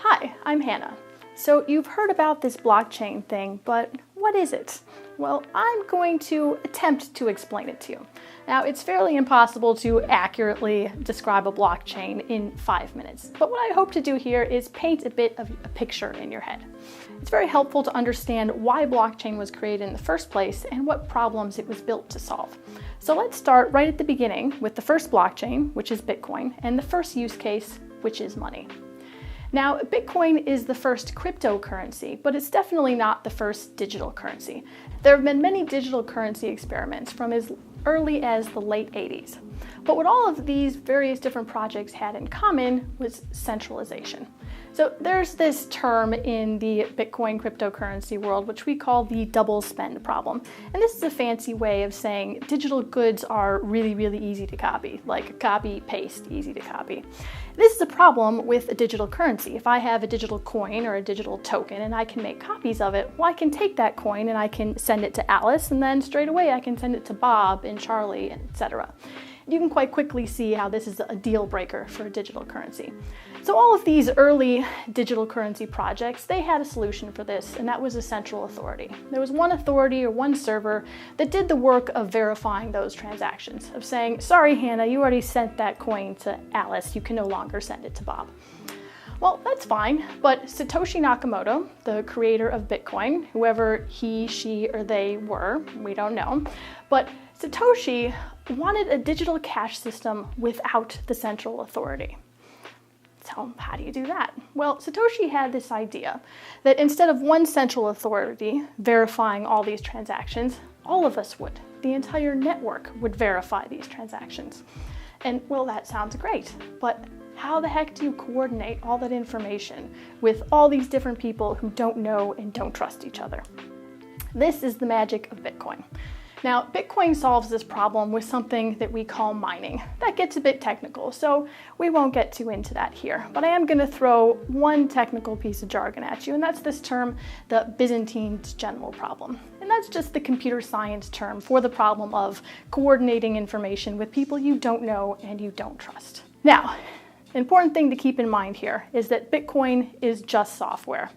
Hi, I'm Hannah. So you've heard about this blockchain thing, but what is it? Well, I'm going to attempt to explain it to you. Now, it's fairly impossible to accurately describe a blockchain in 5 minutes, but what I hope to do here is paint a bit of a picture in your head. It's very helpful to understand why blockchain was created in the first place and what problems it was built to solve. So let's start right at the beginning with the first blockchain, which is Bitcoin, and the first use case, which is money. Now, Bitcoin is the first cryptocurrency, but it's definitely not the first digital currency. There have been many digital currency experiments from as early as the late 80s. But what all of these various different projects had in common was centralization. So there's this term in the Bitcoin cryptocurrency world, which we call the double spend problem. And this is a fancy way of saying digital goods are really, really easy to copy, like copy, paste, easy to copy. This is a problem with a digital currency. If I have a digital coin or a digital token and I can make copies of it, well, I can take that coin and I can send it to Alice, and then straight away I can send it to Bob and Charlie, etc. You can quite quickly see how this is a deal breaker for a digital currency. So all of these early digital currency projects, they had a solution for this, and that was a central authority. There was one authority or one server that did the work of verifying those transactions, of saying, sorry, Hannah, you already sent that coin to Alice, you can no longer send it to Bob. Well, that's fine, but Satoshi Nakamoto, the creator of Bitcoin, whoever he, she, or they were, we don't know, but Satoshi wanted a digital cash system without the central authority. So how do you do that? Well, Satoshi had this idea that instead of one central authority verifying all these transactions, all of us would. The entire network would verify these transactions. And well, that sounds great, but how the heck do you coordinate all that information with all these different people who don't know and don't trust each other? This is the magic of Bitcoin. Now, Bitcoin solves this problem with something that we call mining. That gets a bit technical, so we won't get too into that here. But I am going to throw one technical piece of jargon at you, and that's this term, the Byzantine general problem. And that's just the computer science term for the problem of coordinating information with people you don't know and you don't trust. Now, the important thing to keep in mind here is that Bitcoin is just software.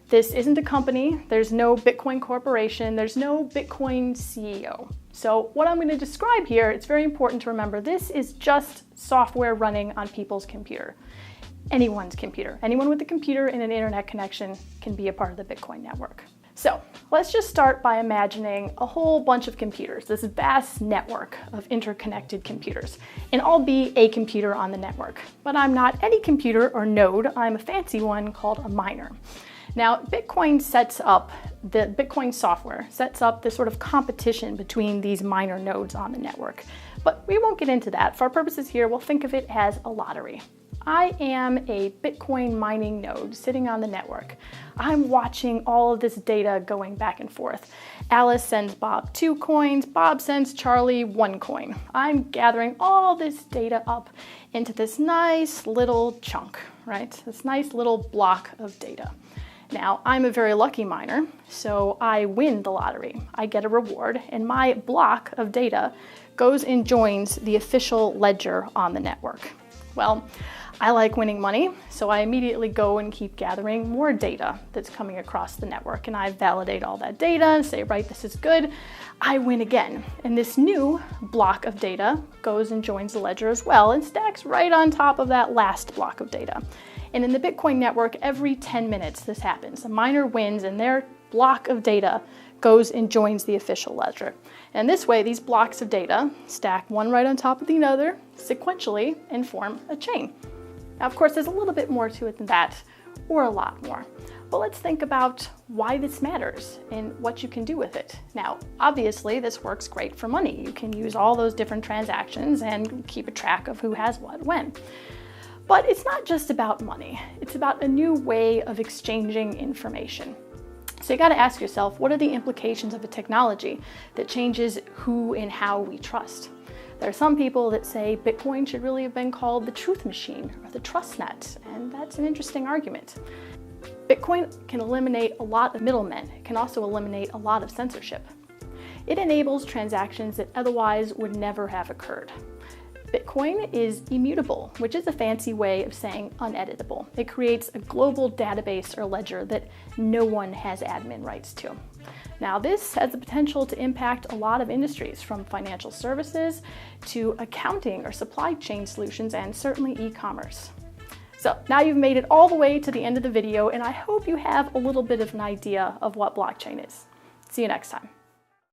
This isn't a company, there's no Bitcoin corporation, there's no Bitcoin CEO. So what I'm going to describe here, it's very important to remember, this is just software running on people's computer. Anyone's computer. Anyone with a computer and an internet connection can be a part of the Bitcoin network. So let's just start by imagining a whole bunch of computers, this vast network of interconnected computers, and I'll be a computer on the network. But I'm not any computer or node, I'm a fancy one called a miner. Now, Bitcoin software sets up this sort of competition between these miner nodes on the network. But we won't get into that. For our purposes here, we'll think of it as a lottery. I am a Bitcoin mining node sitting on the network. I'm watching all of this data going back and forth. Alice sends Bob 2 coins, Bob sends Charlie 1 coin. I'm gathering all this data up into this nice little chunk, right? This nice little block of data. Now, I'm a very lucky miner, so I win the lottery. I get a reward, and my block of data goes and joins the official ledger on the network. Well, I like winning money, so I immediately go and keep gathering more data that's coming across the network, and I validate all that data and say, right, this is good. I win again, and this new block of data goes and joins the ledger as well and stacks right on top of that last block of data. And in the Bitcoin network, every 10 minutes this happens. A miner wins and their block of data goes and joins the official ledger. And this way, these blocks of data stack one right on top of the other sequentially and form a chain. Now, of course, there's a little bit more to it than that, or a lot more. But let's think about why this matters and what you can do with it. Now, obviously, this works great for money. You can use all those different transactions and keep a track of who has what when. But it's not just about money. It's about a new way of exchanging information. So you got to ask yourself, what are the implications of a technology that changes who and how we trust? There are some people that say Bitcoin should really have been called the truth machine or the trust net, and that's an interesting argument. Bitcoin can eliminate a lot of middlemen. It can also eliminate a lot of censorship. It enables transactions that otherwise would never have occurred. Bitcoin is immutable, which is a fancy way of saying uneditable. It creates a global database or ledger that no one has admin rights to. Now, this has the potential to impact a lot of industries, from financial services to accounting or supply chain solutions, and certainly e-commerce. So now you've made it all the way to the end of the video, and I hope you have a little bit of an idea of what blockchain is. See you next time.